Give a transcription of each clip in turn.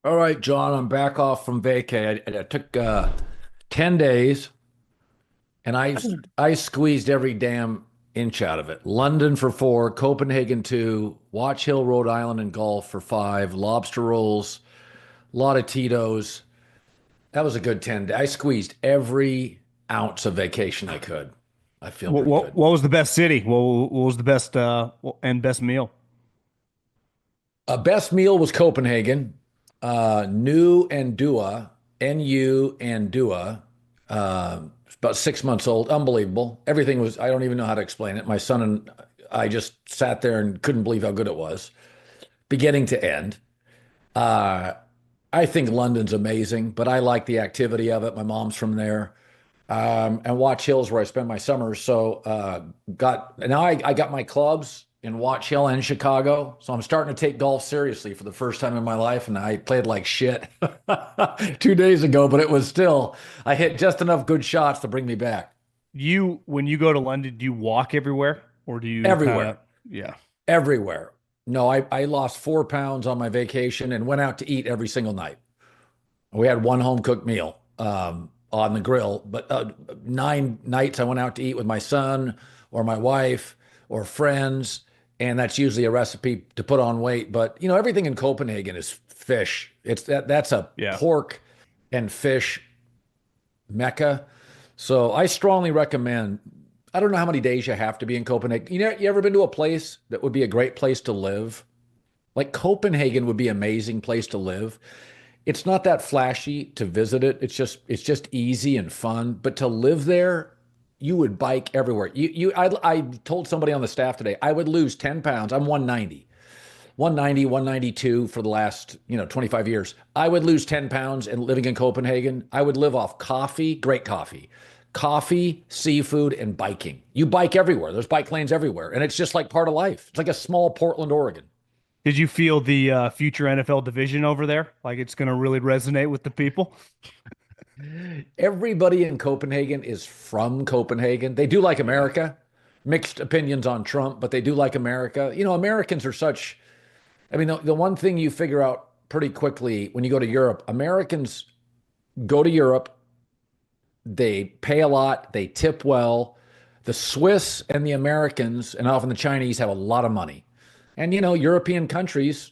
All right, John, I'm back off from vacay. I took 10 days and I squeezed every damn inch out of it. London for 4, Copenhagen 2, Watch Hill, Rhode Island and golf for 5, lobster rolls, a lot of Tito's. That was a good 10 days. I squeezed every ounce of vacation I could. I feel What, pretty what good. what was the best city? What was the best and best meal? Best meal was Copenhagen. New and Dua, NU and Dua. About 6 months old. Unbelievable. Everything was, I don't even know how to explain it. My son and I just sat there and couldn't believe how good it was, beginning to end. Uh, I think London's amazing, but I like the activity of it. My mom's from there. And Watch Hill's where I spend my summers. So got now I got my clubs in Watch Hill and Chicago. So I'm starting to take golf seriously for the first time in my life. And I played like shit 2 days ago, but it was still I hit just enough good shots to bring me back. When you go to London, do you walk everywhere or do you kind of, Everywhere, yeah. everywhere. No, I lost 4 pounds on my vacation and went out to eat every single night. We had one home cooked meal on the grill, but 9 nights I went out to eat with my son or my wife or friends, and that's usually a recipe to put on weight. But everything in Copenhagen is fish. That's a Yeah. pork and fish mecca. So I strongly recommend. I don't know how many days you have to be in Copenhagen. You ever been to a place that would be a great place to live? Like Copenhagen would be an amazing place to live. It's not that flashy to visit it. It's just easy and fun. But to live there, you would bike everywhere. I told somebody on the staff today I would lose 10 pounds. I'm 190, 190, 192 for the last 25 years. I would lose 10 pounds and living in Copenhagen. I would live off coffee, great coffee, seafood, and biking. You bike everywhere. There's bike lanes everywhere, and it's just like part of life. It's like a small Portland, Oregon. Did you feel the future NFL division over there? Like it's going to really resonate with the people? Everybody in Copenhagen is from Copenhagen. They do like Yeah. America. Mixed opinions on Trump, but they do like America. Americans are such, I mean, the one thing you figure out pretty quickly when you go to Europe, Americans go to Europe, they pay a lot, they tip well. The Swiss and the Americans, and often the Chinese, have a lot of money. And, European countries,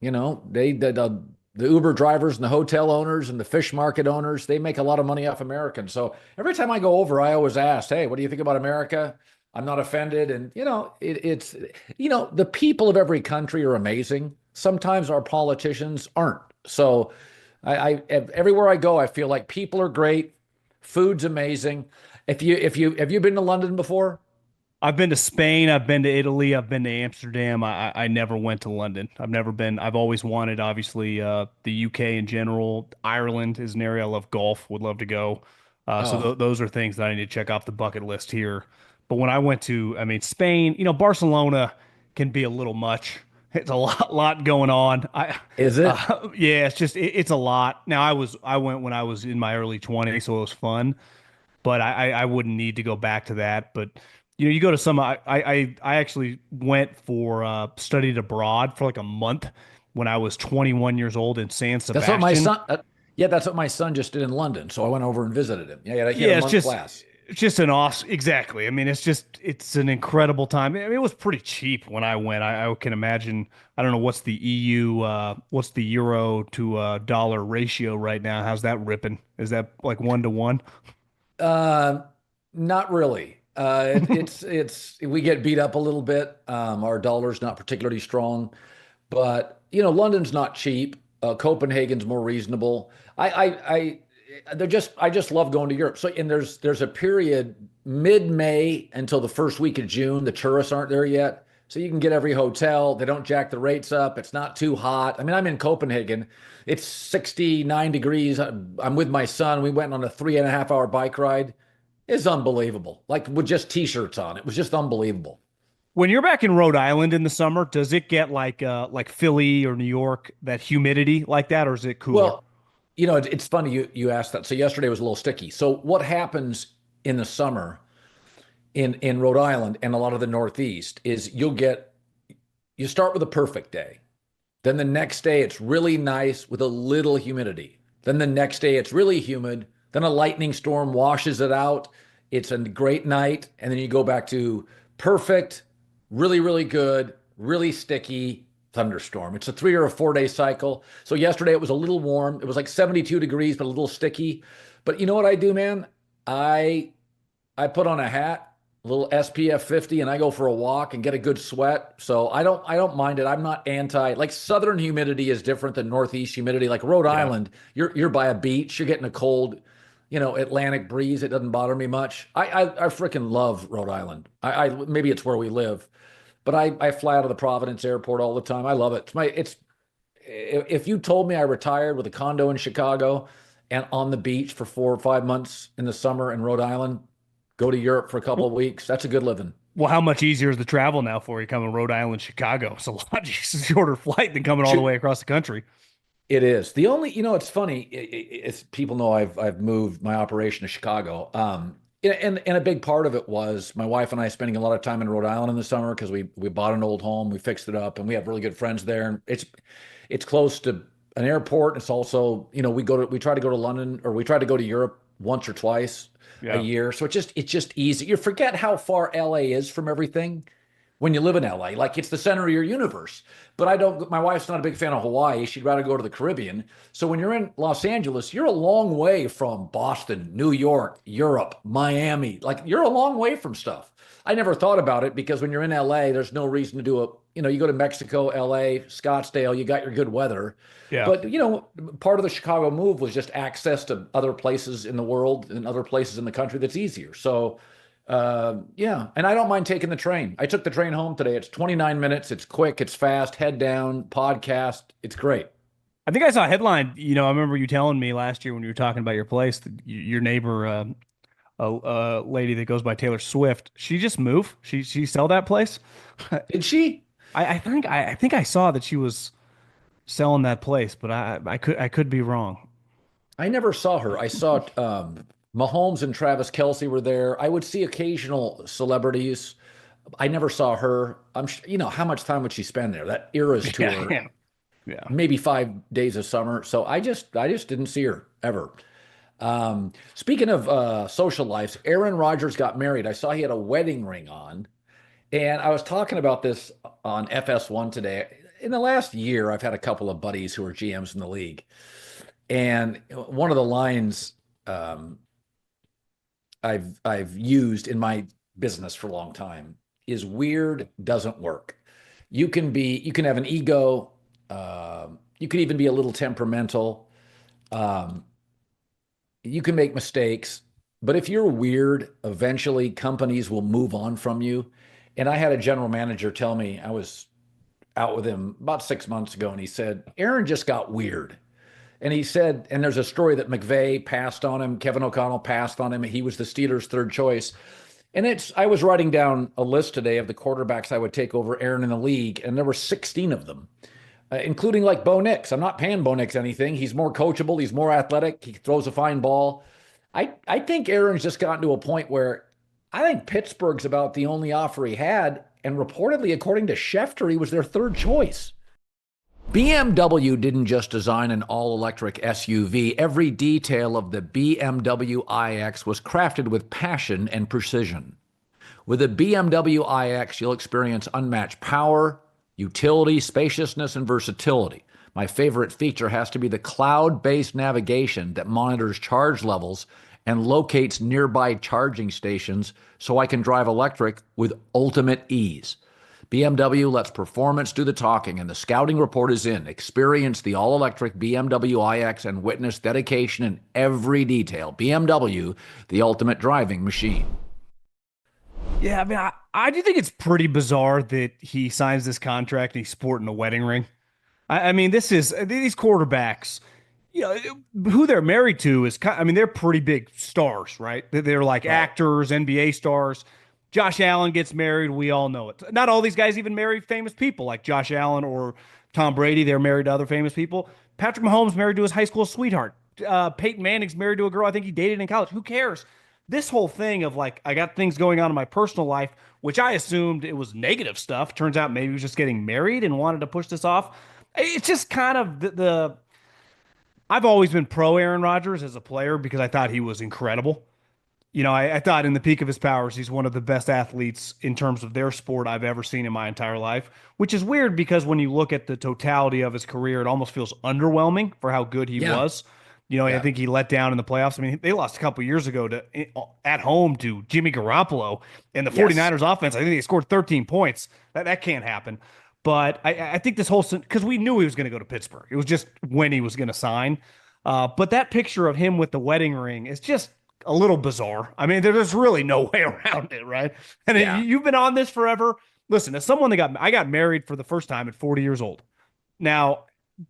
the Uber drivers and the hotel owners and the fish market owners, they make a lot of money off Americans. So every time I go over, I always ask, hey, what do you think about America? I'm not offended. And, the people of every country are amazing. Sometimes our politicians aren't. So everywhere I go, I feel like people are great. Food's amazing. Have you been to London before? I've been to Spain, I've been to Italy, I've been to Amsterdam. I never went to London. I've never been. I've always wanted, obviously, the UK in general. Ireland is an area I love golf, would love to go. So Oh, th those are things that I need to check off the bucket list here. But when I went to, I mean, Spain, Barcelona can be a little much. It's a lot going on. is it? Yeah, it's a lot. Now I went when I was in my early 20s, so it was fun, but I wouldn't need to go back to that. But you go to some. I actually went for studied abroad for like a month when I was 21 years old in San That's what my Sebastian. son. Yeah, that's what my son just did in London. So I went over and visited him. Yeah, he had a Yeah, month class. it's just an awesome. Exactly. I mean, it's an incredible time. I mean, it was pretty cheap when I went. I can imagine. I don't know what's the EU, what's the euro to dollar ratio right now. How's that ripping? Is that like 1 to 1? Uh, Not really. It's we get beat up a little bit. Our dollar's not particularly strong, but London's not cheap. Copenhagen's more reasonable. I just love going to Europe. So and there's a period mid-May until the first week of June. The tourists aren't there yet, so you can get every hotel. They don't jack the rates up. It's not too hot. I mean, I'm in Copenhagen. It's 69 degrees. I'm with my son. We went on a 3.5 hour bike ride. It's unbelievable. Like with just t-shirts on. It was just unbelievable. When you're back in Rhode Island in the summer, does it get like Philly or New York, that humidity like that, or is it cooler? Well, it's funny you asked that. So yesterday was a little sticky. So what happens in the summer in Rhode Island and a lot of the Northeast is you start with a perfect day. Then the next day, it's really nice with a little humidity. Then the next day, it's really humid. Then a lightning storm washes it out. It's a great night. And then you go back to perfect, really, really good, really sticky thunderstorm. It's a 3 or 4 day cycle. So yesterday, it was a little warm. It was like 72 degrees, but a little sticky. But you know what I do, man? I I put on a hat, a little SPF 50, and I go for a walk and get a good sweat. So I don't mind it. I'm not anti, like, southern humidity is different than northeast humidity. Like Rhode Yeah. Island, you're by a beach, you're getting a cold, Atlantic breeze. It doesn't bother me much. I freaking love Rhode Island. I maybe it's where we live, but I fly out of the Providence airport all the time. I love it. It's if you told me I retired with a condo in Chicago and on the beach for 4 or 5 months in the summer in Rhode Island, go to Europe for a couple of weeks, that's a good living. Well, how much easier is the travel now for you coming Rhode Island, Chicago? It's a lot shorter flight than coming all the Shoot, way across the country. it is the only. It's funny. It's people know I've moved my operation to Chicago. And a big part of it was my wife and I spending a lot of time in Rhode Island in the summer because we bought an old home, we fixed it up, and we have really good friends there. And it's close to an airport. It's also, we try to go to London, or we try to go to Europe once or twice a Yeah. year. So it's just easy. You forget how far LA is from everything when you live in LA. Like, it's the center of your universe. But my wife's not a big fan of Hawaii. She'd rather go to the Caribbean. So when you're in Los Angeles, you're a long way from Boston, New York, Europe, Miami. Like, you're a long way from stuff. I never thought about it because when you're in LA, there's no reason to do you go to Mexico, LA, Scottsdale, you got your good weather. Yeah. But, part of the Chicago move was just access to other places in the world and other places in the country that's easier. So, yeah, and I don't mind taking the train. I took the train home today. It's 29 minutes. It's quick. It's fast. Head down, podcast. It's great. I think I saw a headline. I remember you telling me last year when you were talking about your place, that your neighbor, a lady that goes by Taylor Swift, she just moved. She sell that place. Did she? I think I saw that she was selling that place, but I could be wrong. I never saw her. I saw Mahomes and Travis Kelce were there. I would see occasional celebrities. I never saw her. How much time would she spend there? That Eras Yeah, tour, yeah, yeah. maybe 5 days of summer. So I just didn't see her ever. Speaking of social lives, Aaron Rodgers got married. I saw he had a wedding ring on. And I was talking about this on FS1 today. In the last year, I've had a couple of buddies who are GMs in the league. And one of the lines I've used in my business for a long time is weird doesn't work. You can have an ego. You can even be a little temperamental. Um, you can make mistakes, but if you're weird, eventually companies will move on from you. And I had a general manager tell me, I was out with him about 6 months ago, and he said, Aaron just got weird. And he said, and there's a story that McVay passed on him, Kevin O'Connell passed on him. He was the Steelers' third choice. And I was writing down a list today of the quarterbacks I would take over Aaron in the league, and there were 16 of them, including like Bo Nix. I'm not paying Bo Nix anything. He's more coachable. He's more athletic. He throws a fine ball. I think Aaron's just gotten to a point where I think Pittsburgh's about the only offer he had. And reportedly, according to Schefter, he was their third choice. BMW didn't just design an all-electric SUV. Every detail of the BMW iX was crafted with passion and precision. With the BMW iX, you'll experience unmatched power, utility, spaciousness, and versatility. My favorite feature has to be the cloud-based navigation that monitors charge levels and locates nearby charging stations so I can drive electric with ultimate ease. BMW lets performance do the talking, and the scouting report is in. Experience the all-electric BMW iX and witness dedication in every detail. BMW, the ultimate driving machine. Yeah, I mean, I do think it's pretty bizarre that he signs this contract and he's sporting a wedding ring. I mean, this is these quarterbacks, who they're married to is I mean, they're pretty big stars, right? They're like Right. actors, NBA stars. Josh Allen gets married, we all know it. Not all these guys even marry famous people like Josh Allen or Tom Brady. They're married to other famous people. Patrick Mahomes married to his high school sweetheart. Peyton Manning's married to a girl I think he dated in college. Who cares? This whole thing of like, I got things going on in my personal life, which I assumed it was negative stuff. Turns out maybe he was just getting married and wanted to push this off. It's just kind of the I've always been pro Aaron Rodgers as a player because I thought he was incredible. I thought in the peak of his powers, he's one of the best athletes in terms of their sport I've ever seen in my entire life, which is weird because when you look at the totality of his career, it almost feels underwhelming for how good he Yeah. was. I Yeah. think he let down in the playoffs. I mean, they lost a couple years ago at home to Jimmy Garoppolo and the Yes. 49ers offense. I think they scored 13 points. That can't happen. But I think this whole, because we knew he was going to go to Pittsburgh. It was just when he was going to sign. But that picture of him with the wedding ring is just a little bizarre. I mean, there's really no way around it, right? And Yeah. you've been on this forever. Listen, as someone I got married for the first time at 40 years old. Now,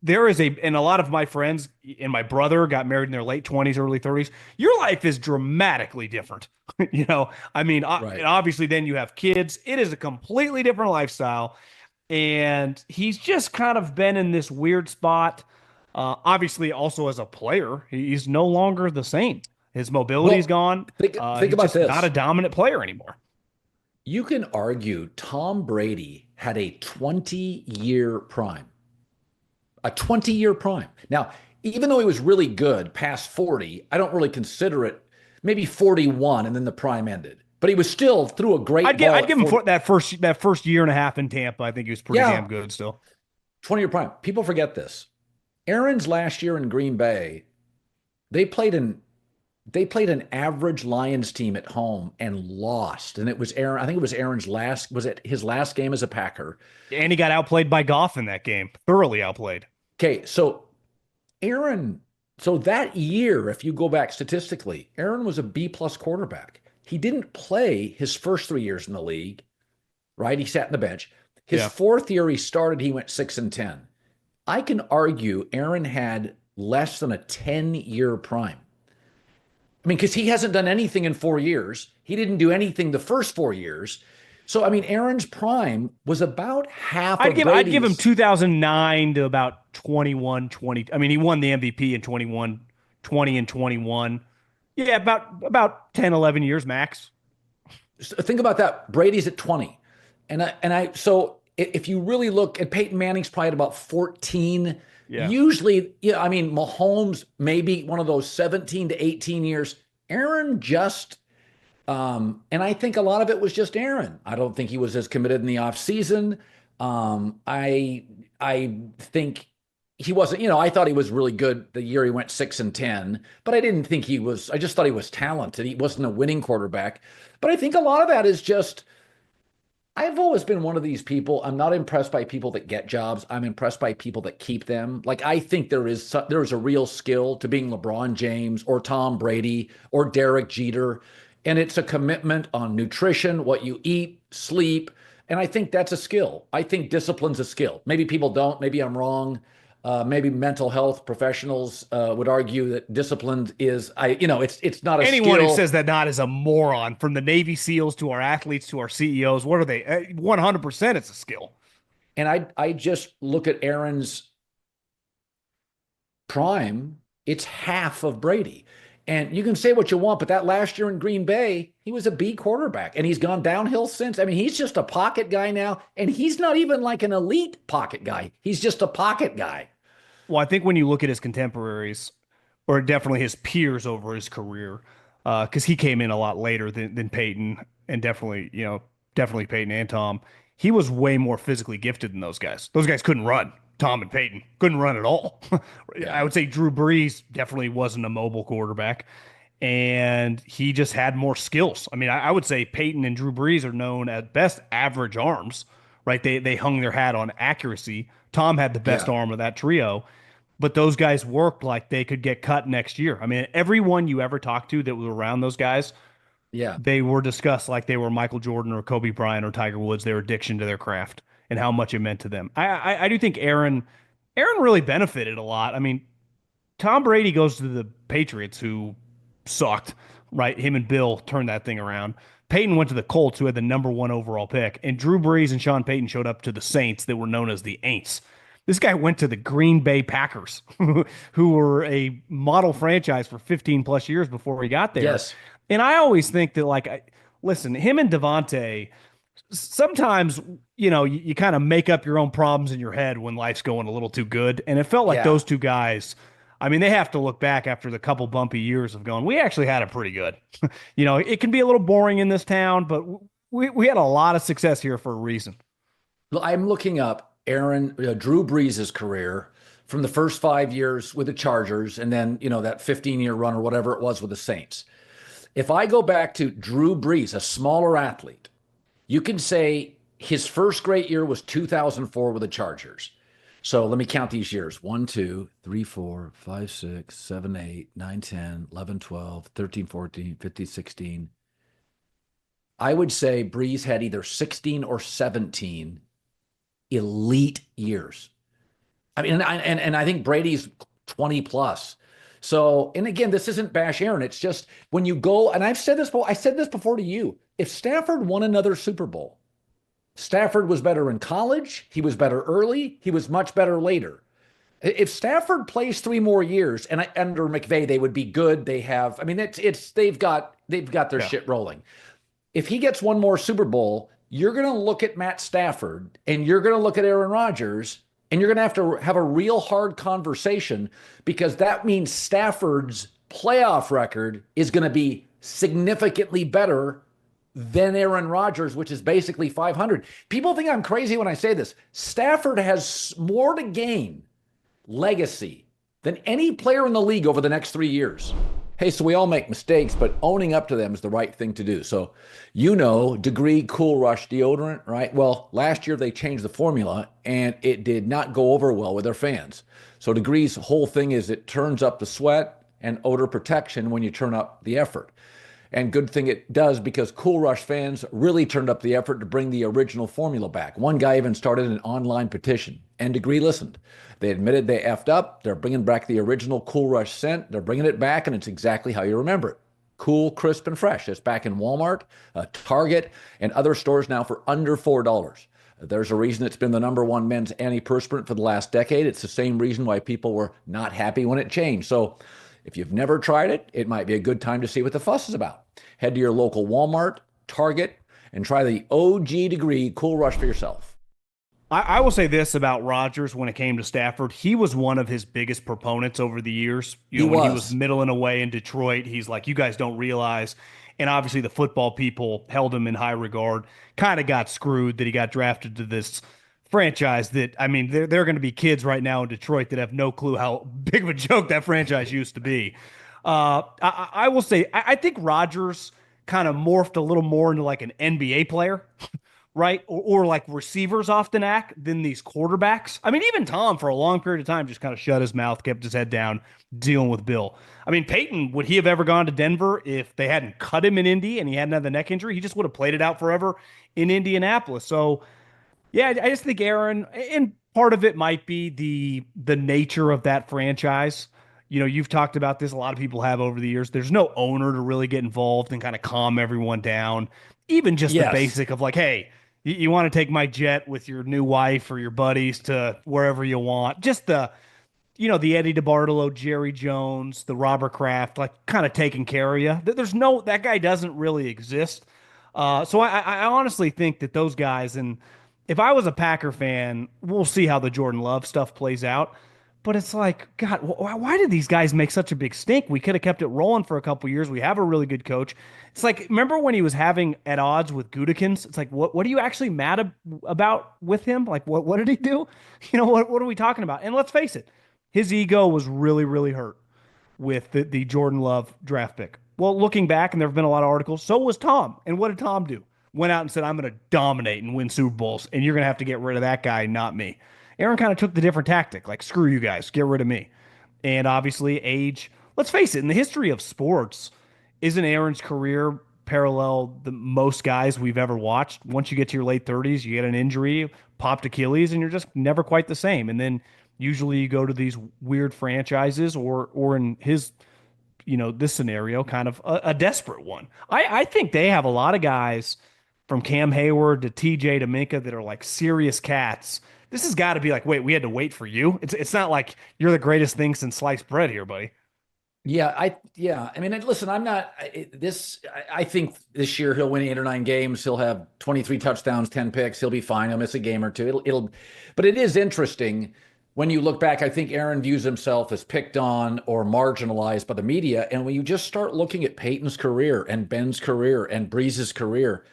and a lot of my friends and my brother got married in their late 20s, early 30s. Your life is dramatically different. I mean, Right. and obviously then you have kids. It is a completely different lifestyle. And he's just kind of been in this weird spot. Obviously, also as a player, he's no longer the same. His mobility's Well, gone. think He's about just not this. a dominant player anymore. You can argue Tom Brady had a 20-year prime, a 20-year prime. Now, even though he was really good past 40, I don't really consider it maybe 41 and then the prime ended. But he was still threw a great ball I'd at give him 40. that first year and a half in Tampa. I think he was pretty Yeah, damn good still. 20-year prime. People forget this. Aaron's last year in Green Bay, they played an they played an average Lions team at home and lost. And it was Aaron, I think it was Aaron's last, was it his last game as a Packer? And he got outplayed by Goff in that game, thoroughly outplayed. Okay, so Aaron, so that year, if you go back statistically, Aaron was a B plus quarterback. He didn't play his first 3 years in the league, right? He sat in the bench. His Yeah. fourth year he started, he went 6-10. I can argue Aaron had less than a 10-year prime. I mean, because he hasn't done anything in 4 years. He didn't do anything the first 4 years. So, I mean, Aaron's prime was about half of I'd give him Brady's. 2009 to about 21, 20. I mean, he won the MVP in 21, 20 and 21. Yeah, about 10, 11 years max. Think about that. Brady's at 20. So if you really look at Peyton Manning's probably at about 14. Yeah. Usually, yeah, I mean, Mahomes maybe one of those 17 to 18 years. Aaron just and I think a lot of it was just Aaron. I don't think he was as committed in the offseason. I think he wasn't, I thought he was really good the year he went 6-10, but I didn't think he was, I just thought he was talented. He wasn't a winning quarterback. But I think a lot of that is just I've always been one of these people. I'm not impressed by people that get jobs. I'm impressed by people that keep them. Like I think there is a real skill to being LeBron James or Tom Brady or Derek Jeter, and it's a commitment on nutrition, what you eat, sleep, and I think that's a skill. I think discipline's a skill. Maybe people don't. Maybe I'm wrong. Maybe mental health professionals would argue that discipline is, it's not a Anyone who skill. says that not is a moron, from the Navy SEALs to our athletes to our CEOs. What are they? 100% it's a skill. And I just look at Aaron's prime, it's half of Brady. And you can say what you want, but that last year in Green Bay, he was a B quarterback and he's gone downhill since. I mean, he's just a pocket guy now, and he's not even like an elite pocket guy. He's just a pocket guy. Well, I think when you look at his contemporaries, or definitely his peers over his career, because he came in a lot later than Peyton, and definitely Peyton and Tom. He was way more physically gifted than those guys. Those guys couldn't run. Tom and Peyton couldn't run at all. Yeah. I would say Drew Brees definitely wasn't a mobile quarterback, and he just had more skills. I mean, I would say Peyton and Drew Brees are known at best average arms, right? They hung their hat on accuracy. Tom had the best Yeah. arm of that trio, but those guys worked like they could get cut next year. I mean, everyone you ever talked to that was around those guys, Yeah. they were discussed like they were Michael Jordan or Kobe Bryant or Tiger Woods, their addiction to their craft and how much it meant to them. I do think Aaron really benefited a lot. I mean, Tom Brady goes to the Patriots, who sucked, right? Him and Bill turned that thing around. Peyton went to the Colts, who had the number one overall pick, and Drew Brees and Sean Payton showed up to the Saints, that were known as the Aints. This guy went to the Green Bay Packers, who were a model franchise for 15 plus years before he got there. Yes. And I always think that, like, listen, him and Devontae, sometimes, you kind of make up your own problems in your head when life's going a little too good. And it felt like Yeah. those two guys, I mean, they have to look back after the couple bumpy years of going, we actually had it pretty good. It can be a little boring in this town, but we had a lot of success here for a reason. I'm looking up Drew Brees' career from the first 5 years with the Chargers and then, that 15-year run or whatever it was with the Saints. If I go back to Drew Brees, a smaller athlete, you can say his first great year was 2004 with the Chargers. So let me count these years: 1, 2, 3, 4, 5, 6, 7, 8, 9, 10, 11, 12, 13, 14, 15, 16. I would say Brees had either 16 or 17 elite years. I mean, and I think Brady's 20 plus. So, and again, this isn't bash Aaron. It's just when you go, and I said this before to you. If Stafford won another Super Bowl, Stafford was better in college. He was better early. He was much better later. If Stafford plays 3 more years, and under McVay, they would be good. They have, I mean, they've got their Yeah. shit rolling. If he gets one more Super Bowl, you're going to look at Matt Stafford and you're going to look at Aaron Rodgers and you're going to have a real hard conversation because that means Stafford's playoff record is going to be significantly better than Aaron Rodgers, which is basically 500. People think I'm crazy when I say this. Stafford has more to gain legacy than any player in the league over the next 3 years. Hey, so we all make mistakes, but owning up to them is the right thing to do. So, Degree Cool Rush deodorant, right? Well, last year they changed the formula and it did not go over well with their fans. So Degree's whole thing is it turns up the sweat and odor protection when you turn up the effort. And good thing it does because Cool Rush fans really turned up the effort to bring the original formula back. One guy even started an online petition, and Degree listened. They admitted they effed up. They're bringing back the original Cool Rush scent. They're bringing it back, and it's exactly how you remember it. Cool, crisp, and fresh. It's back in Walmart, Target, and other stores now for under $4. There's a reason it's been the #1 men's antiperspirant for the last decade. It's the same reason why people were not happy when it changed. So if you've never tried it, it might be a good time to see what the fuss is about. Head to your local Walmart, Target, and try the OG Degree Cool Rush for yourself. I will say this about Rodgers when it came to Stafford. He was one of his biggest proponents over the years. When he was middling away in Detroit, he's like, you guys don't realize. And obviously the football people held him in high regard. Kind of got screwed that he got drafted to this franchise that, I mean, there are going to be kids right now in Detroit that have no clue how big of a joke that franchise used to be. I will say, I think Rodgers kind of morphed a little more into like an NBA player, right? Or like receivers often act than these quarterbacks. I mean, even Tom for a long period of time just kind of shut his mouth, kept his head down, dealing with Bill. I mean, Peyton, would he have ever gone to Denver if they hadn't cut him in Indy and he hadn't had the neck injury? He just would have played it out forever in Indianapolis. So, yeah, I just think Aaron, and part of it might be the nature of that franchise. You've talked about this. A lot of people have over the years. There's no owner to really get involved and kind of calm everyone down. Even just the Yes. basic of like, hey, you want to take my jet with your new wife or your buddies to wherever you want. Just the Eddie DeBartolo, Jerry Jones, the Robert Kraft, like kind of taking care of you. That guy doesn't really exist. So I honestly think that those guys, and if I was a Packer fan, we'll see how the Jordan Love stuff plays out. But it's like, God, why did these guys make such a big stink? We could have kept it rolling for a couple years. We have a really good coach. It's like, remember when he was having at odds with Gutekunst? It's like, what are you actually mad about with him? Like, what did he do? What are we talking about? And let's face it, his ego was really, really hurt with the Jordan Love draft pick. Well, looking back, and there have been a lot of articles, so was Tom. And what did Tom do? Went out and said, I'm going to dominate and win Super Bowls, and you're going to have to get rid of that guy, not me. Aaron kind of took the different tactic, like, screw you guys, get rid of me. And obviously, age, let's face it, in the history of sports, isn't Aaron's career parallel the most guys we've ever watched? Once you get to your late 30s, you get an injury, popped Achilles, and you're just never quite the same. And then usually you go to these weird franchises or in his, this scenario, kind of a desperate one. I think they have a lot of guys from Cam Hayward to TJ to Minka that are like serious cats. This has got to be like, wait, we had to wait for you. It's not like you're the greatest thing since sliced bread here, buddy. Yeah. I mean, listen, I'm not this. I think this year he'll win 8 or 9 games. He'll have 23 touchdowns, 10 picks. He'll be fine. He'll miss a game or two. But it is interesting when you look back. I think Aaron views himself as picked on or marginalized by the media. And when you just start looking at Peyton's career and Ben's career and Breeze's career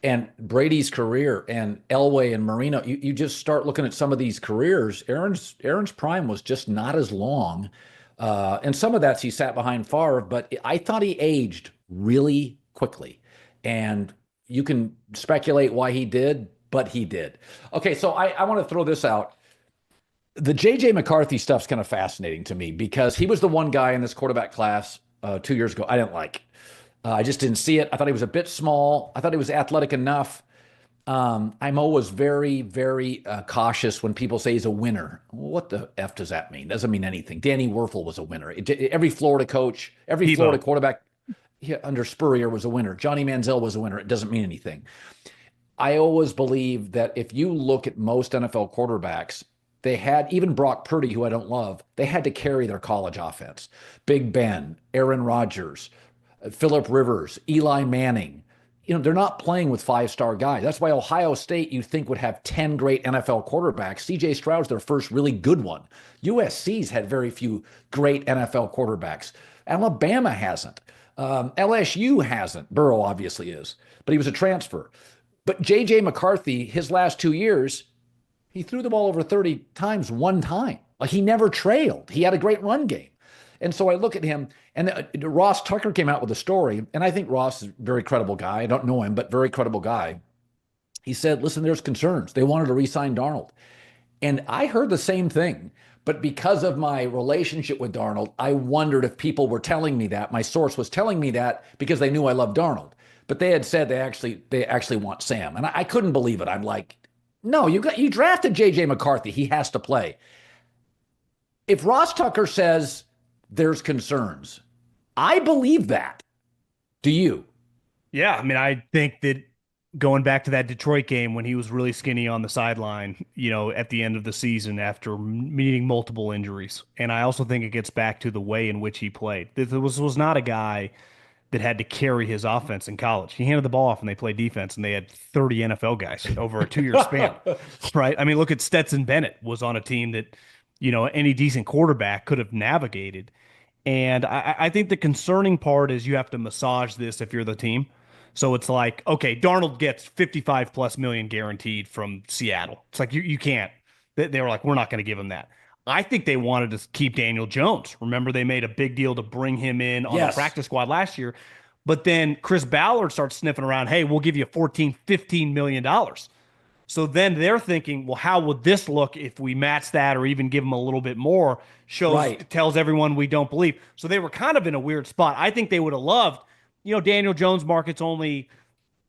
and Brady's career and Elway and Marino, you just start looking at some of these careers. Aaron's prime was just not as long. And some of that's he sat behind Favre, but I thought he aged really quickly. And you can speculate why he did, but he did. Okay, so I want to throw this out. The J.J. McCarthy stuff's kind of fascinating to me because he was the one guy in this quarterback class 2 years ago I didn't like. I just didn't see it. I thought he was a bit small. I thought he was athletic enough. I'm always very, very cautious when people say he's a winner. What the F does that mean? Doesn't mean anything. Danny Werfel was a winner. Every Florida coach, every Florida quarterback under Spurrier was a winner. Johnny Manziel was a winner. It doesn't mean anything. I always believe that if you look at most NFL quarterbacks, they had, even Brock Purdy, who I don't love, they had to carry their college offense. Big Ben, Aaron Rodgers, Phillip Rivers, Eli Manning. They're not playing with five-star guys. That's why Ohio State, you think, would have 10 great NFL quarterbacks. C.J. Stroud's their first really good one. USC's had very few great NFL quarterbacks. Alabama hasn't. LSU hasn't. Burrow obviously is, but he was a transfer. But J.J. McCarthy, his last 2 years, he threw the ball over 30 times one time. Like, he never trailed. He had a great run game. And so I look at him, and Ross Tucker came out with a story, and I think Ross is a very credible guy. I don't know him, but very credible guy. He said, listen, there's concerns. They wanted to re-sign Darnold. And I heard the same thing. But because of my relationship with Darnold, I wondered if people were telling me that. My source was telling me that because they knew I loved Darnold. But they had said they actually want Sam. And I couldn't believe it. I'm like, no, you drafted J.J. McCarthy. He has to play. If Ross Tucker says there's concerns, I believe that. Do you? Yeah, I mean, I think that going back to that Detroit game when he was really skinny on the sideline, at the end of the season after meeting multiple injuries. And I also think it gets back to the way in which he played. This was not a guy that had to carry his offense in college. He handed the ball off and they played defense, and they had 30 NFL guys over a 2-year span, right? I mean, look at Stetson Bennett was on a team that, any decent quarterback could have navigated. And I think the concerning part is you have to massage this if you're the team. So it's like, okay, Darnold gets 55 plus million guaranteed from Seattle. It's like, you can't. They were like, we're not going to give him that. I think they wanted to keep Daniel Jones. Remember, they made a big deal to bring him in on the practice squad last year. But then Chris Ballard starts sniffing around, hey, we'll give you $14-15 million. So then they're thinking, well, how would this look if we match that or even give them a little bit more? Tells everyone we don't believe. So they were kind of in a weird spot. I think they would have loved, Daniel Jones market's only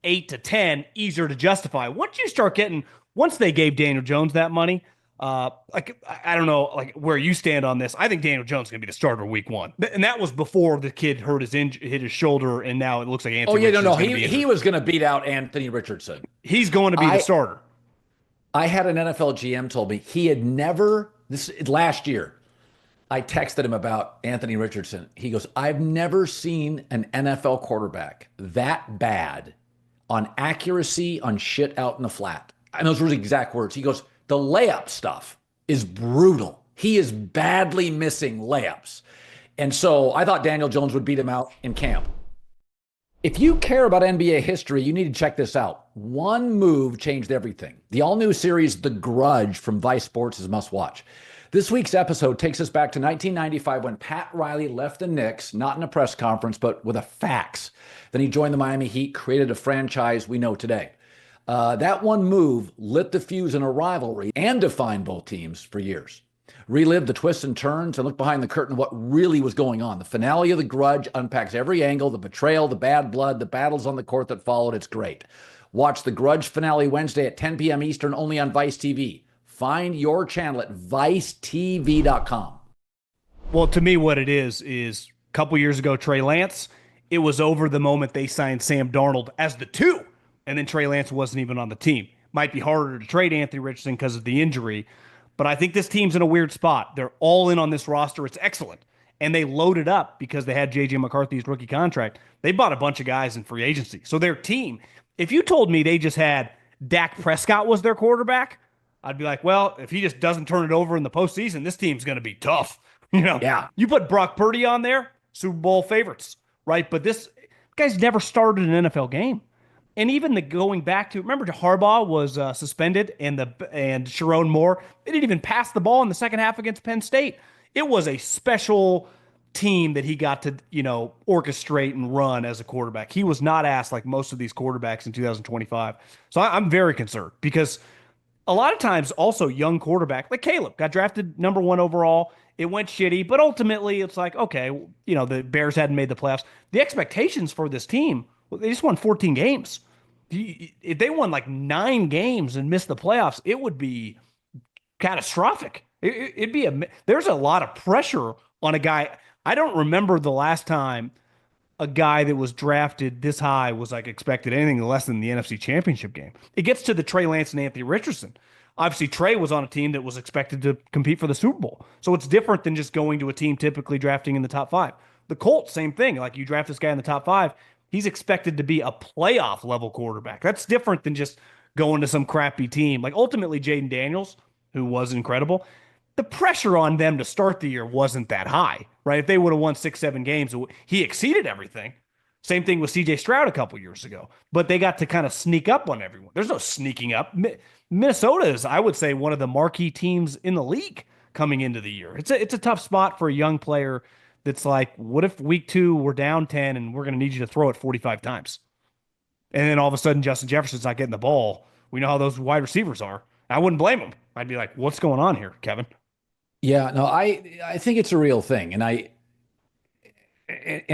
8 to 10, easier to justify. Once they gave Daniel Jones that money, I don't know, where you stand on this. I think Daniel Jones is going to be the starter week 1. And that was before the kid hit his shoulder, and now it looks like Anthony Richardson's he was going to beat out Anthony Richardson. He's going to be the starter. I had an NFL GM told me he had never, this last year, I texted him about Anthony Richardson. He goes, I've never seen an NFL quarterback that bad on accuracy on shit out in the flat. And those were his exact words. He goes, the layup stuff is brutal. He is badly missing layups. And so I thought Daniel Jones would beat him out in camp. If you care about NBA history, you need to check this out. One move changed everything. The all-new series, The Grudge from Vice Sports, is must watch. This week's episode takes us back to 1995 when Pat Riley left the Knicks, not in a press conference, but with a fax. Then he joined the Miami Heat, created a franchise we know today. That one move lit the fuse in a rivalry and defined both teams for years. Relive the twists and turns and look behind the curtain of what really was going on. The finale of The Grudge unpacks every angle, the betrayal, the bad blood, the battles on the court that followed. It's great. Watch The Grudge finale Wednesday at 10 p.m. Eastern, only on Vice TV. Find your channel at vicetv.com. Well, to me, what it is a couple years ago, Trey Lance, it was over the moment they signed Sam Darnold as the 2. And then Trey Lance wasn't even on the team. Might be harder to trade Anthony Richardson because of the injury. But I think this team's in a weird spot. They're all in on this roster. It's excellent. and they loaded up because they had J.J. McCarthy's rookie contract. They bought a bunch of guys in free agency. So their team, if you told me they just had Dak Prescott was their quarterback, I'd be like, well, if he just doesn't turn it over in the postseason, this team's going to be tough. Yeah. You put Brock Purdy on there, Super Bowl favorites, right? But this guy's never started an NFL game. And even the going back to, remember Harbaugh was suspended and Sharon Moore, they didn't even pass the ball in the second half against Penn State. It was a special team that he got to, orchestrate and run as a quarterback. He was not asked like most of these quarterbacks in 2025. So I'm very concerned because a lot of times also young quarterback like Caleb got drafted number 1 overall. It went shitty, but ultimately it's like, okay, the Bears hadn't made the playoffs. The expectations for this team, they just won 14 games. If they won like 9 games and missed the playoffs, it would be catastrophic. It'd be there's a lot of pressure on a guy. I don't remember the last time a guy that was drafted this high was like expected anything less than the NFC Championship game. It gets to the Trey Lance and Anthony Richardson. Obviously, Trey was on a team that was expected to compete for the Super Bowl. So it's different than just going to a team typically drafting in the top 5. The Colts, same thing. Like you draft this guy in the top 5, he's expected to be a playoff level quarterback. That's different than just going to some crappy team. Like ultimately, Jaden Daniels, who was incredible, the pressure on them to start the year wasn't that high, right? If they would have won 6-7 games, he exceeded everything. Same thing with CJ Stroud a couple years ago, but they got to kind of sneak up on everyone. There's no sneaking up. Minnesota is, I would say, one of the marquee teams in the league coming into the year. It's a tough spot for a young player that's like, what if week 2 we're down 10 and we're going to need you to throw it 45 times? And then all of a sudden Justin Jefferson's not getting the ball. We know how those wide receivers are. I wouldn't blame him. I'd be like, what's going on here, Kevin? Yeah, no, I think it's a real thing. And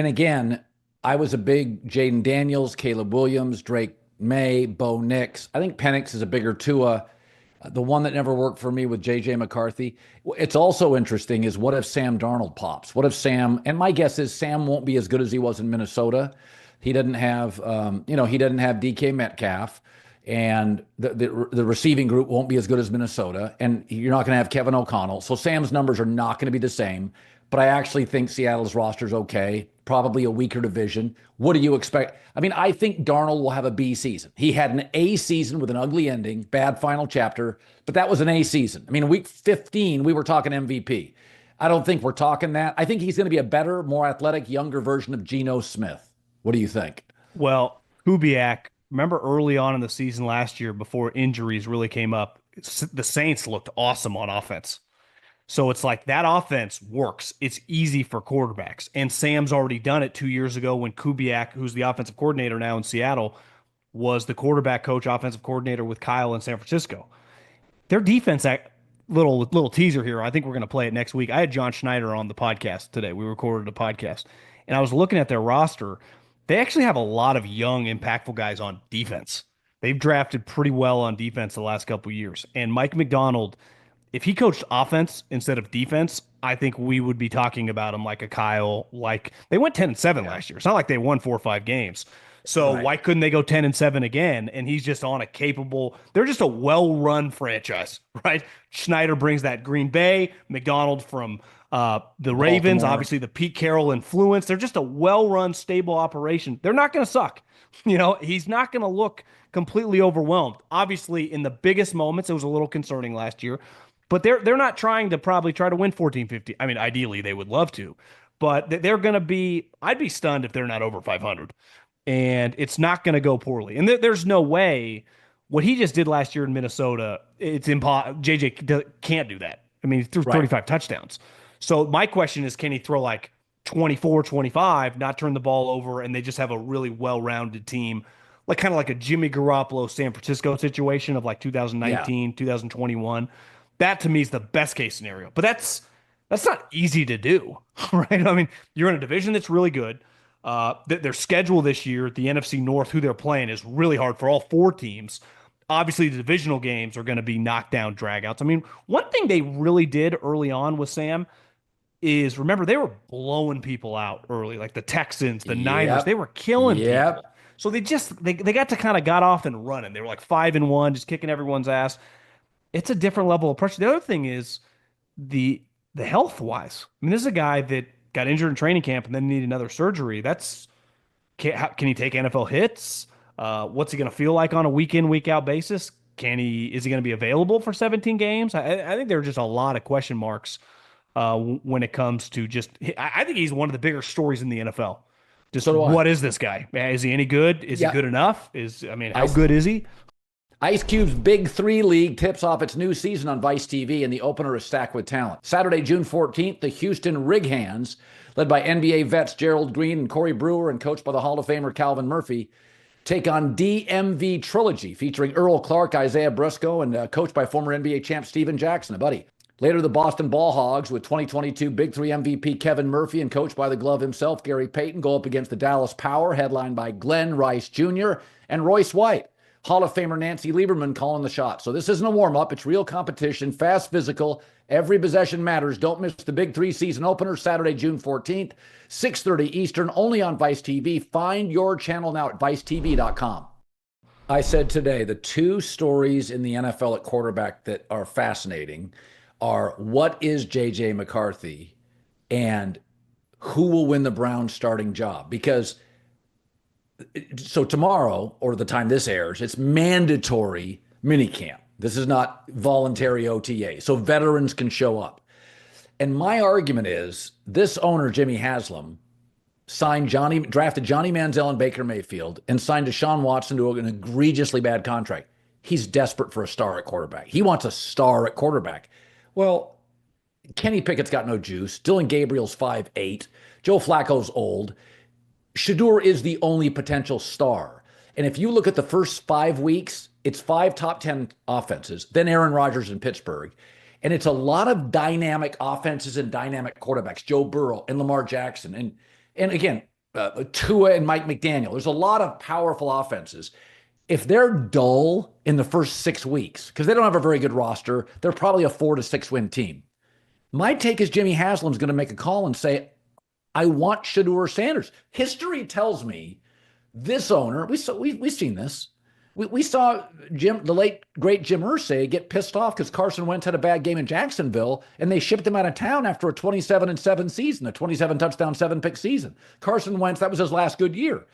again, I was a big Jaden Daniels, Caleb Williams, Drake May, Bo Nix. I think Penix is a bigger Tua. The one that never worked for me with J.J. McCarthy. It's also interesting is what if Sam Darnold pops? What if Sam, and my guess is Sam won't be as good as he was in Minnesota. He doesn't have, he doesn't have DK Metcalf. And the receiving group won't be as good as Minnesota, and you're not going to have Kevin O'Connell. So Sam's numbers are not going to be the same, but I actually think Seattle's roster is okay, probably a weaker division. What do you expect? I mean, I think Darnold will have a B season. He had an A season with an ugly ending, bad final chapter, but that was an A season. I mean, week 15, we were talking MVP. I don't think we're talking that. I think he's going to be a better, more athletic, younger version of Geno Smith. What do you think? Well, Kubiak, remember early on in the season last year before injuries really came up, the Saints looked awesome on offense. So it's like that offense works. It's easy for quarterbacks. And Sam's already done it 2 years ago when Kubiak, who's the offensive coordinator now in Seattle, was the quarterback coach, offensive coordinator with Kyle in San Francisco. Their defense, little teaser here. I think we're going to play it next week. I had John Schneider on the podcast today. We recorded a podcast, and I was looking at their roster. They actually have a lot of young, impactful guys on defense. They've drafted pretty well on defense the last couple of years. And Mike McDonald, if he coached offense instead of defense, I think we would be talking about him like a Kyle. Like they went 10-7 last year. It's not like they won 4 or 5 games. So why couldn't they go 10-7 again? And he's just on a capable. They're just a well-run franchise, right? Schneider brings that Green Bay, McDonald from the Ravens, Baltimore. obviously the Pete Carroll influence. They're just a well-run, stable operation. They're not going to suck. He's not going to look completely overwhelmed. Obviously, in the biggest moments, it was a little concerning last year, but they're not trying to probably try to win 14-50. I mean, ideally, they would love to, but they're going to be. I'd be stunned if they're not over 500, and it's not going to go poorly. And there's no way what he just did last year in Minnesota. It's impossible. JJ can't do that. I mean, he threw 35 touchdowns. So my question is, can he throw like 24, 25, not turn the ball over, and they just have a really well-rounded team, like kind of like a Jimmy Garoppolo San Francisco situation of like 2019, 2021. That to me is the best case scenario. But that's not easy to do, right? I mean, you're in a division that's really good. Their schedule this year, the NFC North, who they're playing, is really hard for all 4 teams. Obviously, the divisional games are going to be knockdown dragouts. I mean, one thing they really did early on with Sam is, remember, they were blowing people out early, like the Texans, the Niners. They were killing people. So they got to kind of got off and running. They were like 5-1, just kicking everyone's ass. It's a different level of pressure. The other thing is the health wise. I mean, this is a guy that got injured in training camp and then need another surgery. Can he take NFL hits? What's he going to feel like on a week in, week out basis? Is he going to be available for 17 games? I think there are just a lot of question marks when it comes to I think he's one of the bigger stories in the NFL. Just So do I. what is this guy? Is he any good? Is he Yeah. good enough? How good is he? Ice Cube's Big Three League tips off its new season on Vice TV, and the opener is stacked with talent. Saturday, June 14th, the Houston Rig Hands, led by NBA vets Gerald Green and Corey Brewer and coached by the Hall of Famer Calvin Murphy, take on DMV Trilogy, featuring Earl Clark, Isaiah Briscoe, and coached by former NBA champ Steven Jackson, a buddy. Later, the Boston Ball Hogs with 2022 Big Three MVP Kevin Murphy and coached by the glove himself, Gary Payton, go up against the Dallas Power, headlined by Glenn Rice Jr. and Royce White. Hall of Famer Nancy Lieberman calling the shot. So this isn't a warm-up. It's real competition, fast, physical. Every possession matters. Don't miss the Big Three season opener, Saturday, June 14th, 6:30 Eastern, only on Vice TV. Find your channel now at vicetv.com. I said today the two stories in the NFL at quarterback that are fascinating are what is J.J. McCarthy and who will win the Browns starting job? Because so tomorrow, or the time this airs, it's mandatory minicamp. This is not voluntary OTA. So veterans can show up. And my argument is this owner, Jimmy Haslam, drafted Johnny Manziel and Baker Mayfield and signed Deshaun Watson to an egregiously bad contract. He's desperate for a star at quarterback. He wants a star at quarterback. Well, Kenny Pickett's got no juice. Dylan Gabriel's 5'8". Joe Flacco's old. Shedeur is the only potential star. And if you look at the first 5 weeks, it's 5 top 10 offenses, then Aaron Rodgers in Pittsburgh. And it's a lot of dynamic offenses and dynamic quarterbacks, Joe Burrow and Lamar Jackson. And again, Tua and Mike McDaniel. There's a lot of powerful offenses. If they're dull in the first 6 weeks, because they don't have a very good roster, they're probably a 4 to 6 win team. My take is Jimmy Haslam's going to make a call and say, I want Shedeur Sanders. History tells me this owner, we've seen this. We saw the late, great Jim Irsay get pissed off because Carson Wentz had a bad game in Jacksonville, and they shipped him out of town after a 27-7 season, a 27 touchdown, 7-pick season. Carson Wentz, that was his last good year.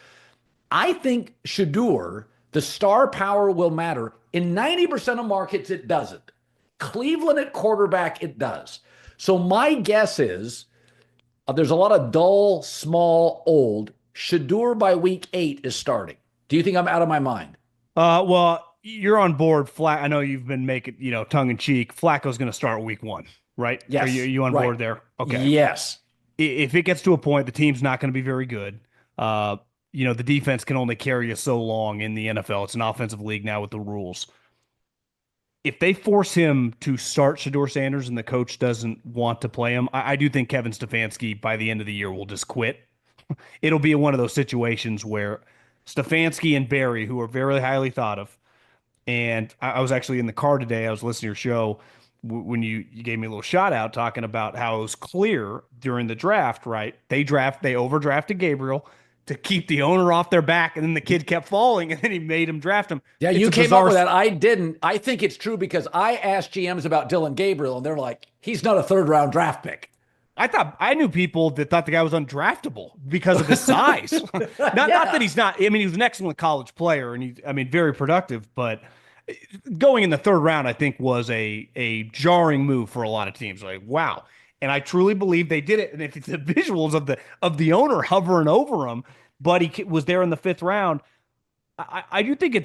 I think Shedeur, the star power will matter. In 90% of markets, it doesn't. Cleveland at quarterback, it does. So my guess is, there's a lot of dull, small, old. Shedeur by week 8 is starting. Do you think I'm out of my mind? Well, you're on board. I know you've been making, tongue in cheek. Flacco's going to start week 1, right? Yes. Are you on board there? Okay. Yes. If it gets to a point, the team's not going to be very good. The defense can only carry you so long in the NFL. It's an offensive league now with the rules. If they force him to start Shedeur Sanders and the coach doesn't want to play him, I do think Kevin Stefanski by the end of the year will just quit. It'll be one of those situations where Stefanski and Barry, who are very highly thought of, and I was actually in the car today. I was listening to your show when you gave me a little shout out talking about how it was clear during the draft, right? They overdrafted Gabriel to keep the owner off their back, and then the kid kept falling, and then he made him draft him. Yeah, you came up with that. I didn't. I think it's true because I asked GMs about Dylan Gabriel, and they're like, he's not a third-round draft pick. I knew people that thought the guy was undraftable because of his size. Not that he's not. I mean, he was an excellent college player, and very productive. But going in the third round, I think, was a jarring move for a lot of teams. Like, wow. And I truly believe they did it. And if it's the visuals of the owner hovering over him, but he was there in the 5th round, I do think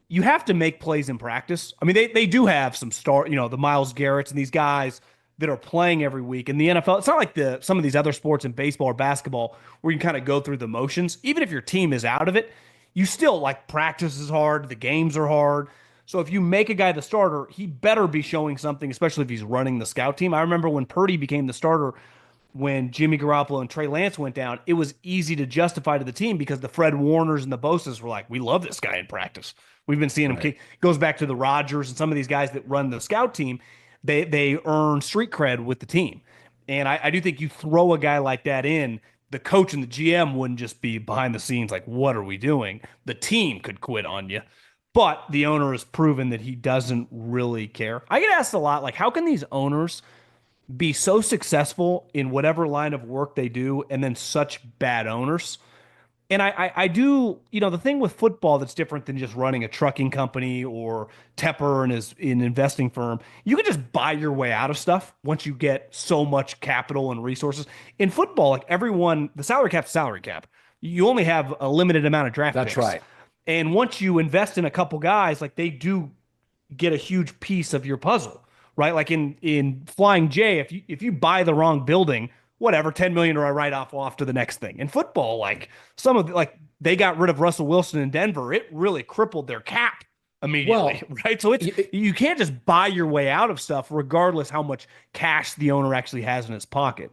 you have to make plays in practice. I mean, they do have some the Myles Garretts and these guys that are playing every week in the NFL. It's not like some of these other sports in baseball or basketball where you kind of go through the motions. Even if your team is out of it, you still practice is hard. The games are hard. So if you make a guy the starter, he better be showing something, especially if he's running the scout team. I remember when Purdy became the starter, when Jimmy Garoppolo and Trey Lance went down, it was easy to justify to the team because the Fred Warners and the Bosas were like, we love this guy in practice. We've been seeing him kick. Goes back to the Rodgers and some of these guys that run the scout team. They earn street cred with the team. And I do think you throw a guy like that in, the coach and the GM wouldn't just be behind the scenes like, what are we doing? The team could quit on you. But the owner has proven that he doesn't really care. I get asked a lot, how can these owners be so successful in whatever line of work they do and then such bad owners. And I do, the thing with football that's different than just running a trucking company or Tepper and his an investing firm. You can just buy your way out of stuff once you get so much capital and resources. In football, like everyone, the salary cap's salary cap. You only have a limited amount of draft That's picks. right. And once you invest in a couple guys, like they do get a huge piece of your puzzle, right? Like in Flying J, if you buy the wrong building, whatever, 10 million or a write off to the next thing. In football, like they got rid of Russell Wilson in Denver. It really crippled their cap immediately, right? So you can't just buy your way out of stuff regardless how much cash the owner actually has in his pocket.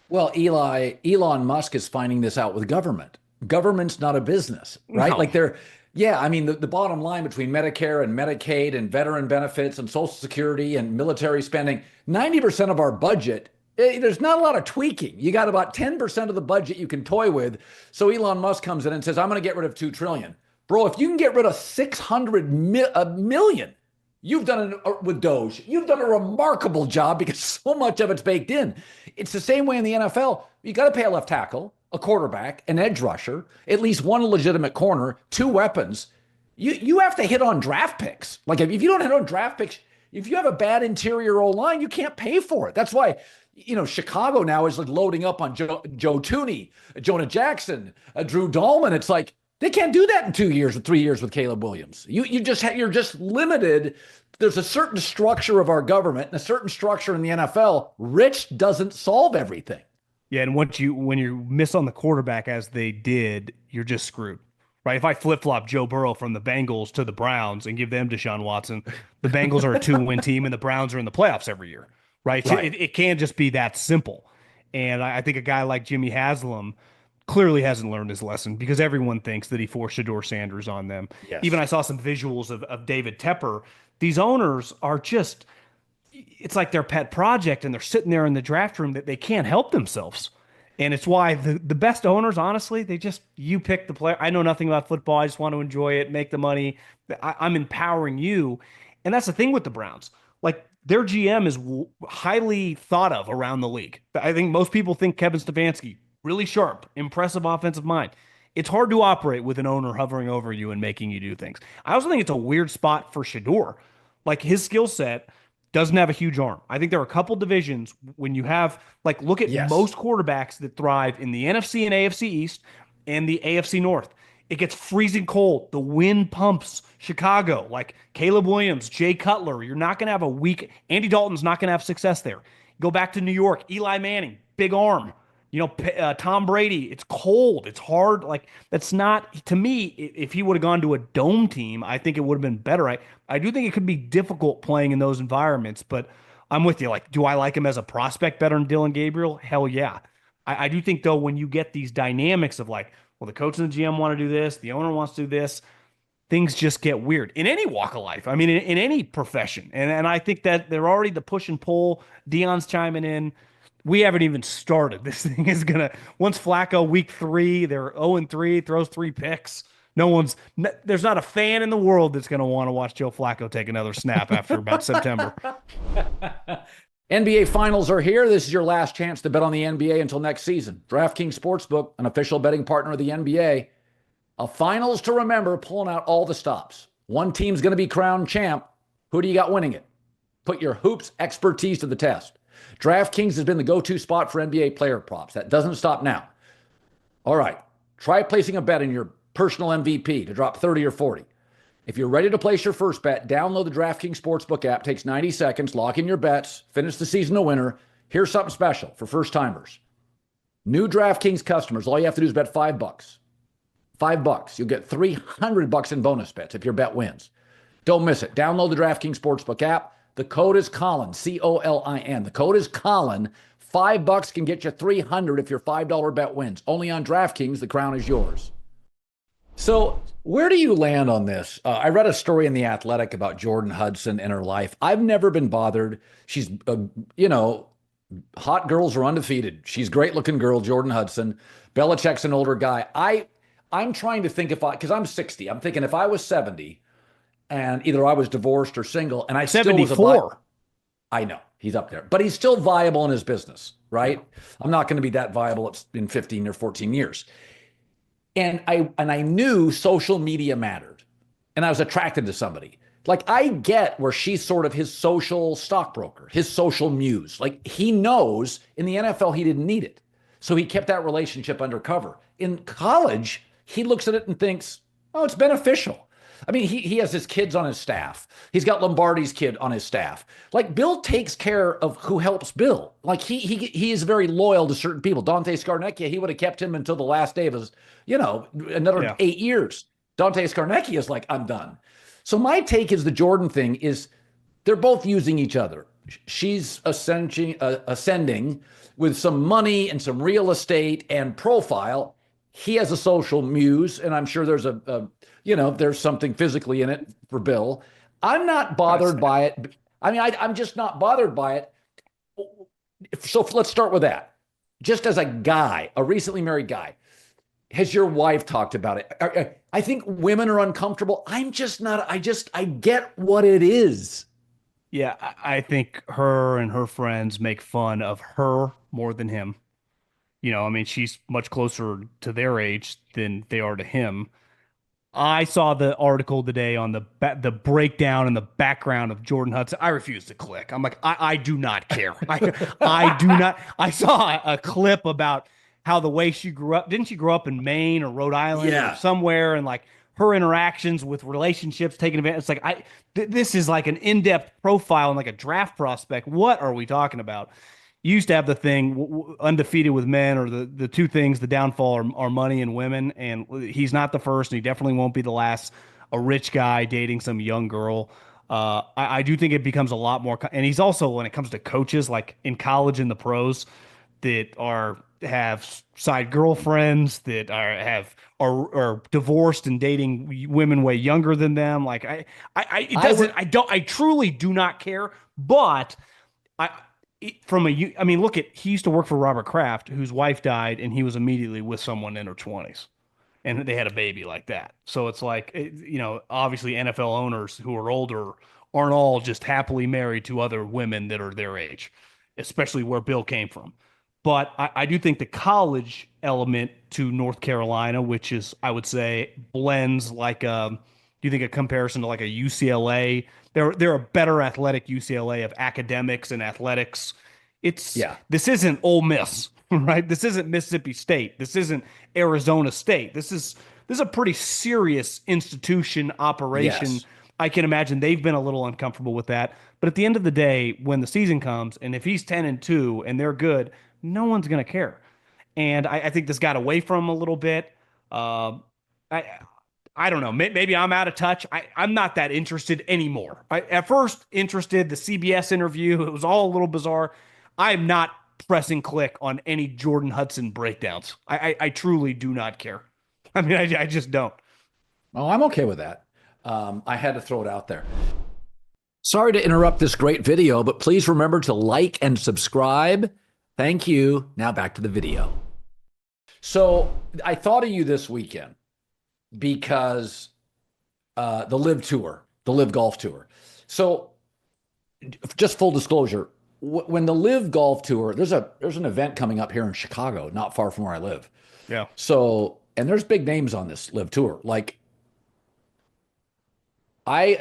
Well, Elon Musk is finding this out with government. Government's not a business, right? No. Like I mean, the bottom line between Medicare and Medicaid and veteran benefits and Social Security and military spending, 90% of our budget, there's not a lot of tweaking. You got about 10% of the budget you can toy with. So Elon Musk comes in and says, I'm going to get rid of 2 trillion. Bro, if you can get rid of 600 million, you've done it with Doge. You've done a remarkable job because so much of it's baked in. It's the same way in the NFL. You got to pay a left tackle, a quarterback, an edge rusher, at least one legitimate corner, 2 weapons. You have to hit on draft picks. Like if you don't hit on draft picks, if you have a bad interior O-line, you can't pay for it. That's why, Chicago now is like loading up on Joe Tooney, Jonah Jackson, Drew Dahlman. It's like they can't do that in 2 years or 3 years with Caleb Williams. You're just limited. There's a certain structure of our government and a certain structure in the NFL. Rich doesn't solve everything. Yeah, and when you miss on the quarterback as they did, you're just screwed. Right? If I flip-flop Joe Burrow from the Bengals to the Browns and give them Deshaun Watson, the Bengals are a 2-win team and the Browns are in the playoffs every year. Right? So it can't just be that simple. And I think a guy like Jimmy Haslam clearly hasn't learned his lesson because everyone thinks that he forced Shedeur Sanders on them. Yes. Even I saw some visuals of David Tepper. These owners are just, it's like their pet project and they're sitting there in the draft room that they can't help themselves. And it's why the best owners, honestly, you pick the player. I know nothing about football. I just want to enjoy it, make the money. I'm empowering you. And that's the thing with the Browns. Like their GM is highly thought of around the league. I think most people think Kevin Stefanski, really sharp, impressive offensive mind. It's hard to operate with an owner hovering over you and making you do things. I also think it's a weird spot for Shedeur. Like his skill set doesn't have a huge arm. I think there are a couple divisions when you have, like, look at most quarterbacks that thrive in the NFC and AFC East and the AFC North. It gets freezing cold. The wind pumps. Chicago, like Caleb Williams, Jay Cutler. You're not going to have a weak. Andy Dalton's not going to have success there. Go back to New York. Eli Manning, big arm. Tom Brady, it's cold. It's hard. Like, that's not, to me, if he would have gone to a dome team, I think it would have been better. I do think it could be difficult playing in those environments, but I'm with you. Like, do I like him as a prospect better than Dylan Gabriel? Hell yeah. I do think, though, when you get these dynamics of like, well, the coach and the GM want to do this, the owner wants to do this, things just get weird in any walk of life. I mean, in any profession. And I think that they're already the push and pull. Dion's chiming in. We haven't even started. This thing is once Flacco week 3, they're 0-3, throws 3 picks. There's not a fan in the world that's going to want to watch Joe Flacco take another snap after about September. NBA finals are here. This is your last chance to bet on the NBA until next season. DraftKings Sportsbook, an official betting partner of the NBA. A finals to remember, pulling out all the stops. One team's going to be crowned champ. Who do you got winning it? Put your hoops expertise to the test. DraftKings has been the go-to spot for NBA player props. That doesn't stop now. All right. Try placing a bet in your personal MVP to drop 30 or 40. If you're ready to place your first bet, download the DraftKings Sportsbook app. Takes 90 seconds. Lock in your bets. Finish the season a winner. Here's something special for first-timers. New DraftKings customers, all you have to do is bet $5. $5. You'll get $300 in bonus bets if your bet wins. Don't miss it. Download the DraftKings Sportsbook app. The code is Colin, C-O-L-I-N. The code is Colin. $5 can get you $300 if your $5 bet wins. Only on DraftKings, the crown is yours. So where do you land on this? I read a story in The Athletic about Jordan Hudson and her life. I've never been bothered. She's, hot girls are undefeated. She's a great-looking girl, Jordan Hudson. Belichick's an older guy. I'm trying to think because I'm 60. I'm thinking if I was 70, and either I was divorced or single, and I 74. still was I know he's up there, but he's still viable in his business, right? I'm not going to be that viable in 15 or 14 years. And I knew social media mattered, and I was attracted to somebody. Like, I get where she's sort of his social stockbroker, his social muse. Like, he knows in the NFL he didn't need it. So he kept that relationship undercover. In college, he looks at it and thinks, oh, it's beneficial. I mean, he has his kids on his staff. He's got Lombardi's kid on his staff. Like, Bill takes care of who helps Bill. Like, he is very loyal to certain people. Dante Scarnecchia, he would have kept him until the last day of his, another 8 years. Dante Scarnecchia is like, I'm done. So my take is the Jordon thing is they're both using each other. She's ascending with some money and some real estate and profile. He has a social muse, and I'm sure there's there's something physically in it for Bill. I'm not bothered by it. I mean, I'm just not bothered by it. So let's start with that. Just as a guy, a recently married guy, has your wife talked about it? I think women are uncomfortable. I'm just not. I get what it is. Yeah, I think her and her friends make fun of her more than him. I mean, she's much closer to their age than they are to him. I saw the article today on the breakdown and the background of Jordan Hudson. I refuse to click. I'm like, I do not care. I do not. I saw a clip about how the way she grew up. Didn't she grow up in Maine or Rhode Island or somewhere? And like her interactions with relationships, taking advantage. It's like this is like an in-depth profile and like a draft prospect. What are we talking about? You used to have the thing undefeated with men, or the two things, the downfall are money and women. And he's not the first, and he definitely won't be the last. A rich guy dating some young girl. I do think it becomes a lot more. And he's also, when it comes to coaches, like in college and the pros, that have side girlfriends, that are divorced and dating women way younger than them. Like I truly do not care. But he used to work for Robert Kraft, whose wife died, and he was immediately with someone in her 20s, and they had a baby like that. So it's like, obviously NFL owners who are older aren't all just happily married to other women that are their age, especially where Bill came from. But I do think the college element to North Carolina, which is, I would say, blends like do you think a comparison to like a UCLA? They're a better athletic UCLA of academics and athletics. This isn't Ole Miss, right? This isn't Mississippi State. This isn't Arizona State. This is a pretty serious institution operation. Yes. I can imagine they've been a little uncomfortable with that. But at the end of the day, when the season comes, and if he's 10-2 and they're good, no one's going to care. And I think this got away from him a little bit. I don't know. Maybe I'm out of touch. I'm not that interested anymore. At first interested, the CBS interview, it was all a little bizarre. I'm not pressing click on any Jordan Hudson breakdowns. I truly do not care. I mean, I just don't. Oh, I'm okay with that. I had to throw it out there. Sorry to interrupt this great video, but please remember to like and subscribe. Thank you. Now back to the video. So I thought of you this weekend because the LIV Tour, the LIV Golf Tour. So just full disclosure, when the LIV Golf Tour, there's an event coming up here in Chicago, not far from where I live. Yeah. So, and there's big names on this LIV Tour. Like, my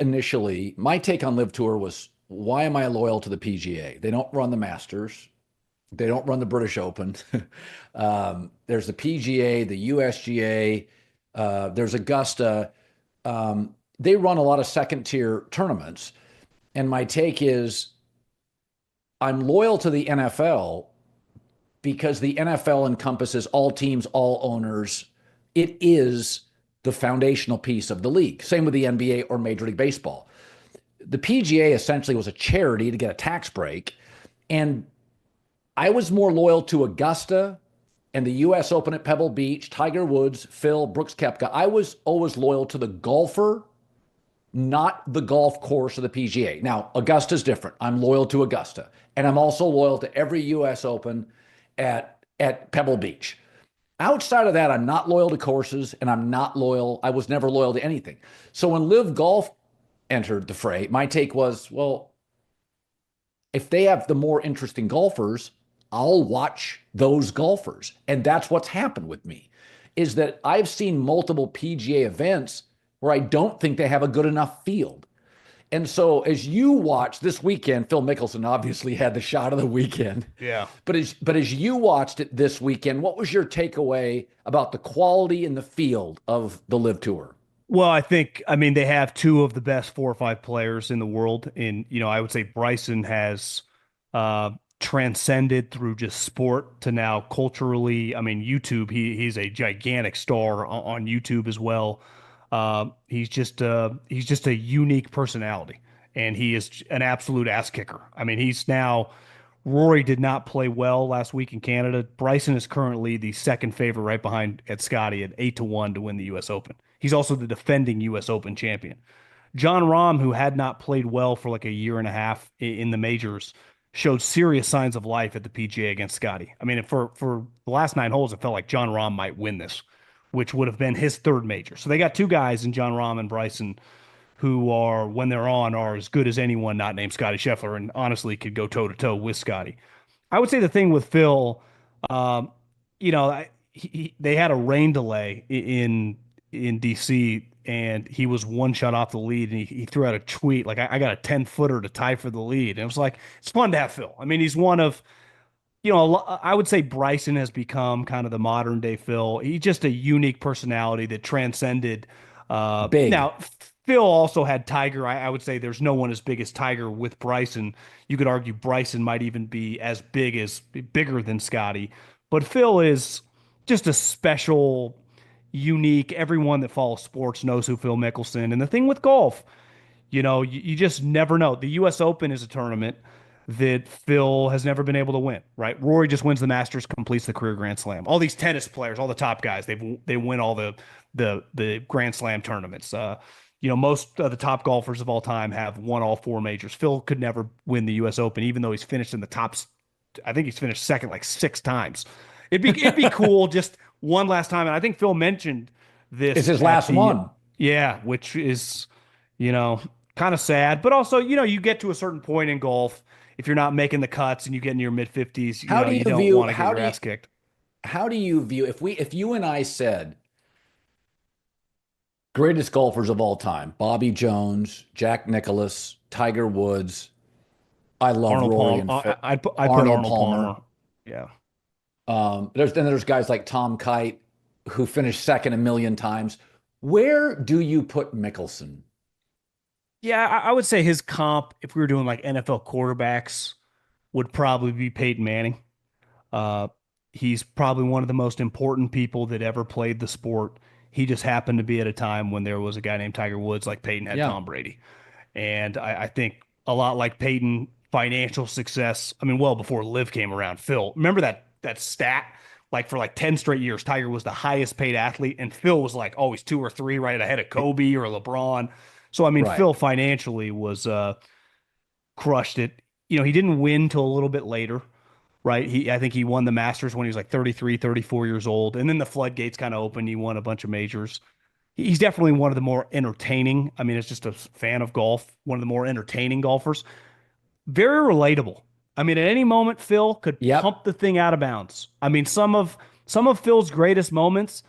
take on LIV Tour was, why am I loyal to the PGA? They don't run the Masters. They don't run the British Open. There's the PGA, the USGA, there's Augusta. They run a lot of second-tier tournaments. And my take is, I'm loyal to the NFL because the NFL encompasses all teams, all owners. It is the foundational piece of the league. Same with the NBA or Major League Baseball. The PGA essentially was a charity to get a tax break. And I was more loyal to Augusta and the U.S. Open at Pebble Beach, Tiger Woods, Phil, Brooks Koepka. I was always loyal to the golfer, not the golf course of the PGA. Now, Augusta's different. I'm loyal to Augusta. And I'm also loyal to every U.S. Open at Pebble Beach. Outside of that, I'm not loyal to courses, and I was never loyal to anything. So when LIV Golf entered the fray, my take was, well, if they have the more interesting golfers, I'll watch those golfers. And that's what's happened with me, is that I've seen multiple PGA events where I don't think they have a good enough field. And so as you watch this weekend, Phil Mickelson obviously had the shot of the weekend. Yeah. But as you watched it this weekend, what was your takeaway about the quality in the field of the LIV Tour? Well, I mean, they have two of the best 4 or 5 players in the world. And, I would say Bryson has transcended through just sport to now culturally. I mean, YouTube, he's a gigantic star on YouTube as well. He's just a unique personality, and he is an absolute ass kicker. I mean, Rory did not play well last week in Canada. Bryson is currently the second favorite right behind Scotty at 8-1 to win the U.S. Open. He's also the defending U.S. Open champion. John Rahm, who had not played well for like a year and a half in the majors, showed serious signs of life at the PGA against Scotty. I mean, for the last 9 holes, it felt like John Rahm might win this, which would have been his third major. So they got two guys in John Rahm and Bryson who are, when they're on, are as good as anyone not named Scotty Scheffler, and honestly could go toe-to-toe with Scotty. I would say the thing with Phil, they had a rain delay in DC, and he was one shot off the lead, and he threw out a tweet like, I got a 10-footer to tie for the lead. And it was like, it's fun to have Phil. I mean, he's one of, I would say Bryson has become kind of the modern day Phil. He's just a unique personality that transcended. Big. Now, Phil also had Tiger. I would say there's no one as big as Tiger with Bryson. You could argue Bryson might even be bigger than Scotty. But Phil is just a special, unique. Everyone that follows sports knows who Phil Mickelson. And the thing with golf, you just never know. The U.S. Open is a tournament that Phil has never been able to win, right? Rory just wins the Masters, completes the career Grand Slam. All these tennis players, all the top guys, they win all the Grand Slam tournaments. Most of the top golfers of all time have won all 4 majors. Phil could never win the U.S. Open, even though he's finished in the tops. I think he's finished second like 6 times. It'd be cool just one last time. And I think Phil mentioned this. It's his last one. Yeah, which is, kind of sad. But also, you get to a certain point in golf, if you're not making the cuts and you get in your mid-50s, you don't want to get your ass kicked. How do you view, if you and I said greatest golfers of all time, Bobby Jones, Jack Nicklaus, Tiger Woods, I love Arnold Rory Palmer. and I'd put Arnold Palmer. Yeah. There's guys like Tom Kite who finished second a million times. Where do you put Mickelson? Yeah, I would say his comp, if we were doing like NFL quarterbacks, would probably be Peyton Manning. He's probably one of the most important people that ever played the sport. He just happened to be at a time when there was a guy named Tiger Woods, like Peyton had Tom Brady. And I think a lot like Peyton, financial success, I mean, well before LIV came around. Phil, remember that stat? Like for like 10 straight years, Tiger was the highest paid athlete, and Phil was like always 2 or 3 right ahead of Kobe or LeBron. So, I mean, Right. Phil financially was crushed it. He didn't win till a little bit later, right? I think he won the Masters when he was like 33, 34 years old. And then the floodgates kind of opened. He won a bunch of majors. He's definitely one of the more entertaining. I mean, it's just a fan of golf, one of the more entertaining golfers. Very relatable. I mean, at any moment, Phil could pump the thing out of bounds. I mean, some of Phil's greatest moments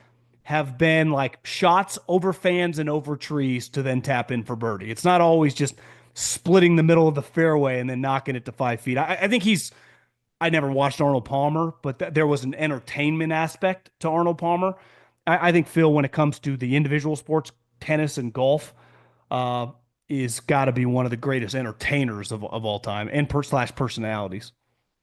have been like shots over fans and over trees to then tap in for birdie. It's not always just splitting the middle of the fairway and then knocking it to 5 feet. I think I never watched Arnold Palmer, but there was an entertainment aspect to Arnold Palmer. I think Phil, when it comes to the individual sports, tennis and golf, is got to be one of the greatest entertainers of all time and personalities.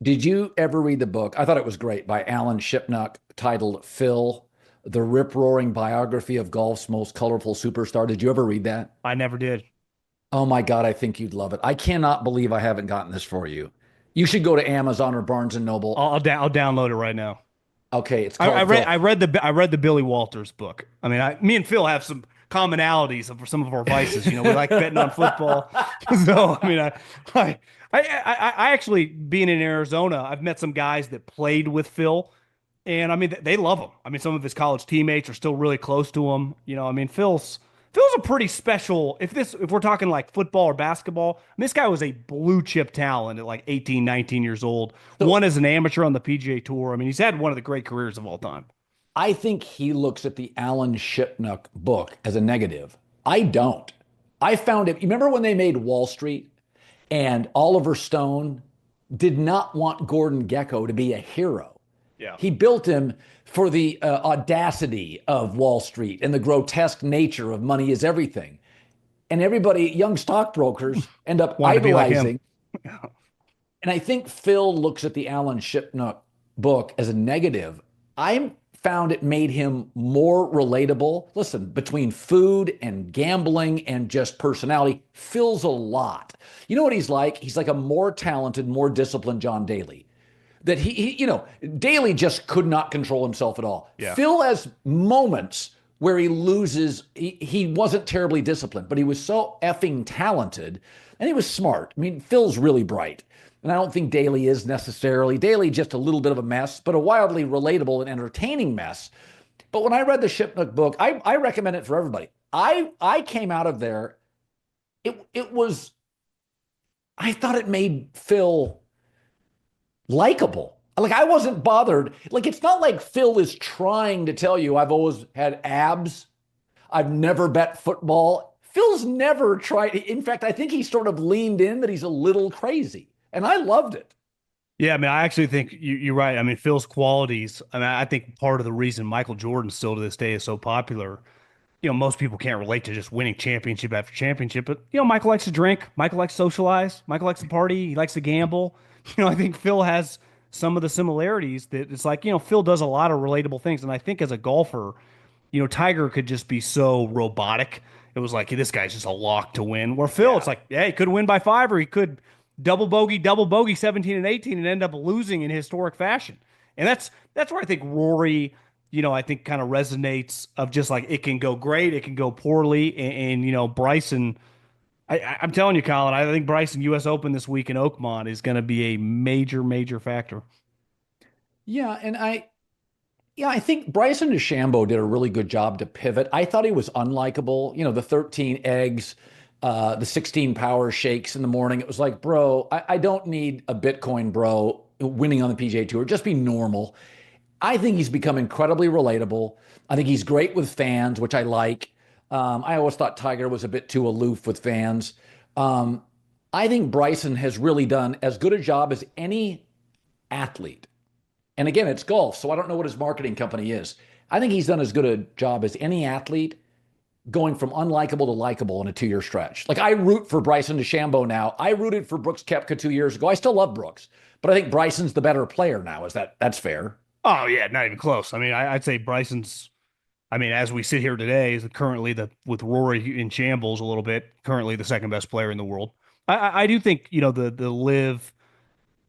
Did you ever read the book? I thought it was great, by Alan Shipnuck, titled Phil, the rip-roaring biography of golf's most colorful superstar. Did you ever read that? I never did. Oh my God, I think you'd love it. I cannot believe I haven't gotten this for you. You should go to Amazon or Barnes and Noble. I'll download it right now. Okay, it's called I read the Billy Walters book. I mean, me and Phil have some commonalities for some of our vices. We like betting on football. So I mean, I actually, being in Arizona, I've met some guys that played with Phil, and I mean they love him. I mean, some of his college teammates are still really close to him. I mean, Phil's Phil's a pretty special. If we're talking like football or basketball, I mean, this guy was a blue chip talent at like 18, 19 years old. So One as an amateur on the PGA Tour. I mean, he's had one of the great careers of all time. I think he looks at the Alan Shipnuck book as a negative. I don't. I found it. You remember when they made Wall Street and Oliver Stone did not want Gordon Gekko to be a hero? Yeah. He built him for the audacity of Wall Street and the grotesque nature of money is everything. And everybody, young stockbrokers, end up Want to be like him. idolizing. And I think Phil looks at the Alan Shipnuck book as a negative. I found it made him more relatable. Listen, between food and gambling and just personality, Phil's a lot. You know what he's like? He's like a more talented, more disciplined John Daly. That Daly just could not control himself at all. Yeah. Phil has moments where he loses. He wasn't terribly disciplined, but he was so effing talented and he was smart. I mean, Phil's really bright. And I don't think Daly is necessarily. Daly just a little bit of a mess, but a wildly relatable and entertaining mess. But when I read the Shipnuck book, I recommend it for everybody. I came out of there. It was, I thought it made Phil likable. Like I wasn't bothered. Like it's not like Phil is trying to tell you I've always had abs. I've never bet football. Phil's never tried. In fact, I think he sort of leaned in that he's a little crazy. And I loved it. Yeah, I mean, I actually think you're right. I mean, Phil's qualities. I mean, I think part of the reason Michael Jordan still to this day is so popular, most people can't relate to just winning championship after championship. But, Michael likes to drink. Michael likes to socialize. Michael likes to party. He likes to gamble. I think Phil has some of the similarities that it's like, Phil does a lot of relatable things. And I think as a golfer, Tiger could just be so robotic. It was like, hey, this guy's just a lock to win. Where Phil, it's like, yeah, he could win by 5 or he could double bogey 17 and 18 and end up losing in historic fashion. And that's where I think Rory, I think kind of resonates of just like it can go great, it can go poorly. And Bryson, I'm telling you, Colin, I think Bryson US Open this week in Oakmont is going to be a major factor. Yeah, and I think Bryson DeChambeau did a really good job to pivot. I thought he was unlikable. The 13 eggs, the 16 power shakes in the morning. It was like, bro, I don't need a Bitcoin bro winning on the PGA Tour. Just be normal. I think he's become incredibly relatable. I think he's great with fans, which I like. I always thought Tiger was a bit too aloof with fans. I think Bryson has really done as good a job as any athlete. And again, it's golf, so I don't know what his marketing company is. I think he's done as good a job as any athlete going from unlikable to likable in a 2-year stretch. Like I root for Bryson DeChambeau now. I rooted for Brooks Koepka 2 years ago. I still love Brooks, but I think Bryson's the better player now. That's fair? Oh yeah, not even close. I mean, I'd say Bryson's. I mean, as we sit here today, is currently with Rory in shambles a little bit. Currently, the second best player in the world. I do think the LIV.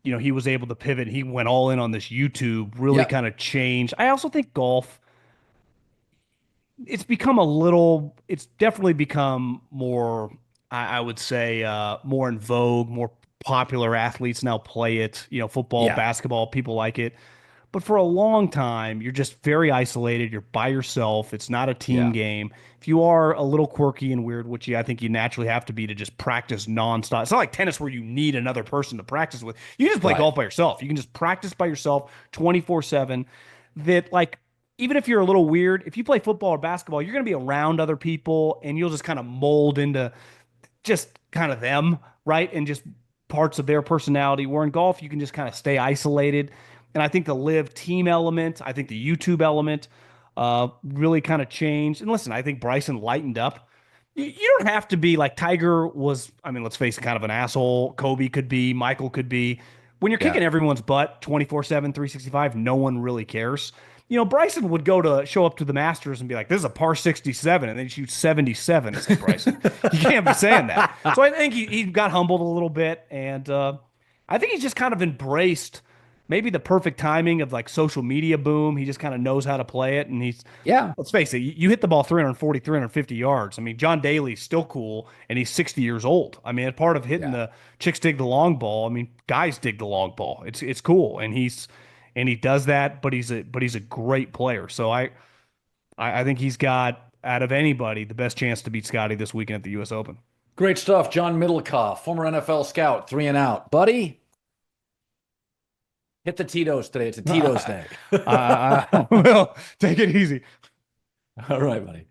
He was able to pivot. He went all in on this YouTube. Really kind of changed. I also think golf. It's definitely become more. I would say more in vogue. More popular athletes now play it. Football, basketball, people like it. But for a long time, you're just very isolated. You're by yourself. It's not a team game. If you are a little quirky and weird, which I think you naturally have to be to just practice nonstop. It's not like tennis where you need another person to practice with. You can just play golf by yourself. You can just practice by yourself 24/7. That like, even if you're a little weird, if you play football or basketball, you're going to be around other people and you'll just kind of mold into just kind of them, right? And just parts of their personality. Where in golf, you can just kind of stay isolated. And I think the LIV team element, I think the YouTube element really kind of changed. And listen, I think Bryson lightened up. You don't have to be like Tiger was, I mean, let's face it, kind of an asshole. Kobe could be, Michael could be. When you're kicking everyone's butt 24/7, 365, no one really cares. Bryson would show up to the Masters and be like, this is a par 67, and then shoot 77. It's like, Bryson, you can't be saying that. So I think he got humbled a little bit. And I think he's just kind of embraced maybe the perfect timing of like social media boom. He just kind of knows how to play it. And let's face it, you hit the ball 340, 350 yards. I mean, John Daly's still cool and he's 60 years old. I mean, part of hitting the chicks dig the long ball. I mean, guys dig the long ball. It's cool. And he does that, but he's a great player. So I think he's got out of anybody, the best chance to beat Scotty this weekend at the U.S. Open. Great stuff. John Middlekauff, former NFL scout, 3 and out. Buddy, hit the Tito's today. It's a Tito's day. Well, take it easy. All right, buddy.